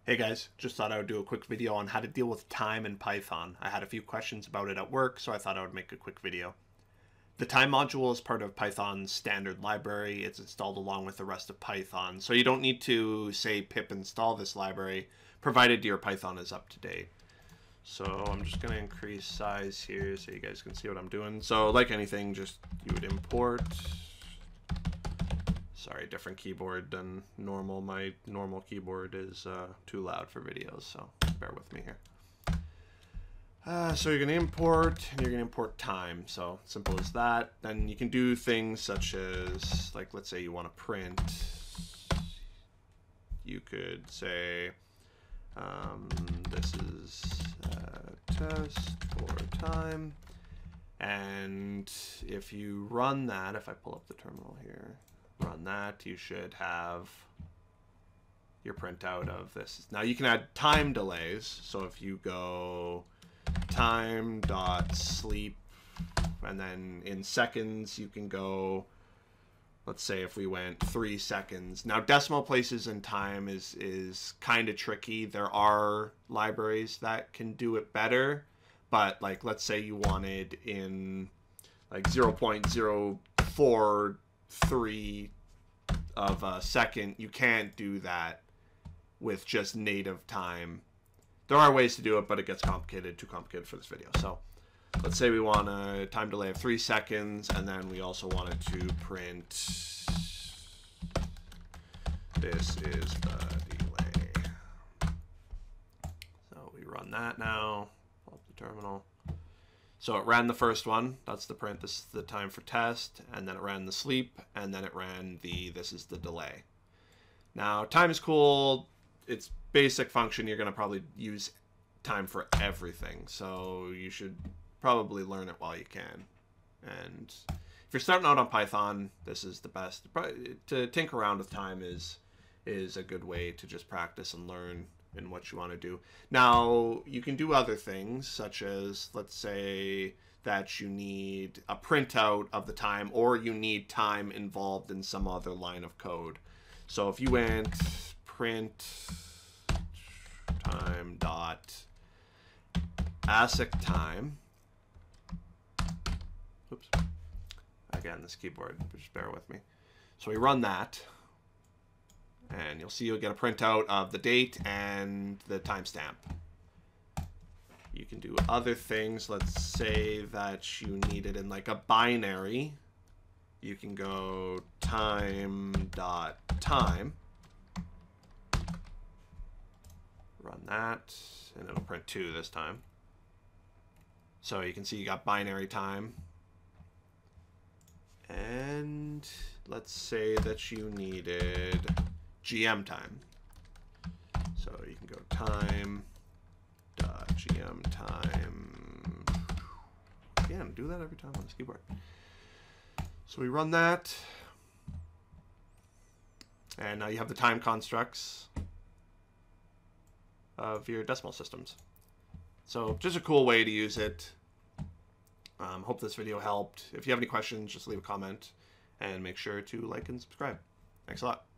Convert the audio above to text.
Hey guys, just thought I would do a quick video on how to deal with time in Python. I had a few questions about it at work, so I thought I would make a quick video. The time module is part of Python's standard library. It's installed along with the rest of Python, so you don't need to say pip install this library, provided your Python is up to date. So I'm just going to increase size here so you guys can see what I'm doing. So like anything, just you would import. Sorry, different keyboard than normal. My normal keyboard is too loud for videos, so bear with me here. So you're going to import, and you're going to import time. So simple as that. Then you can do things such as, like, let's say you want to print. You could say, this is a test for time. And if you run that, if I pull up the terminal here, run that, you should have your printout of this. Now you can add time delays. So if you go time.sleep and then in seconds you can go, let's say if we went 3 seconds. Now decimal places in time is kind of tricky. There are libraries that can do it better, but like let's say you wanted in like 0.043 of a second, you can't do that with just native time. There are ways to do it, but it gets complicated, too complicated for this video. So let's say we want a time delay of 3 seconds, and then we also wanted to print this is the delay. So we run that now, pull up the terminal. So it ran the first one, that's the print, this is the time for test, and then it ran the sleep, and then it ran the this is the delay. Now time is cool, it's basic function, you're going to probably use time for everything, so you should probably learn it while you can. And if you're starting out on Python, this is the best. To tinker around with time is a good way to just practice and learn in what you want to do. Now, you can do other things, such as, let's say that you need a printout of the time, or you need time involved in some other line of code. So if you went print time dot ASIC time, oops, again, this keyboard, just bear with me. So we run that, and you'll see you'll get a printout of the date and the timestamp. You can do other things. Let's say that you need it in like a binary. You can go time.time. Run that, and it'll print 2 this time. So you can see you got binary time. And let's say that you needed GM time. So you can go time.gm time. Again, do that every time on this keyboard. So we run that. And now you have the time constructs of your decimal systems. So just a cool way to use it. Hope this video helped. If you have any questions, just leave a comment and make sure to like and subscribe. Thanks a lot.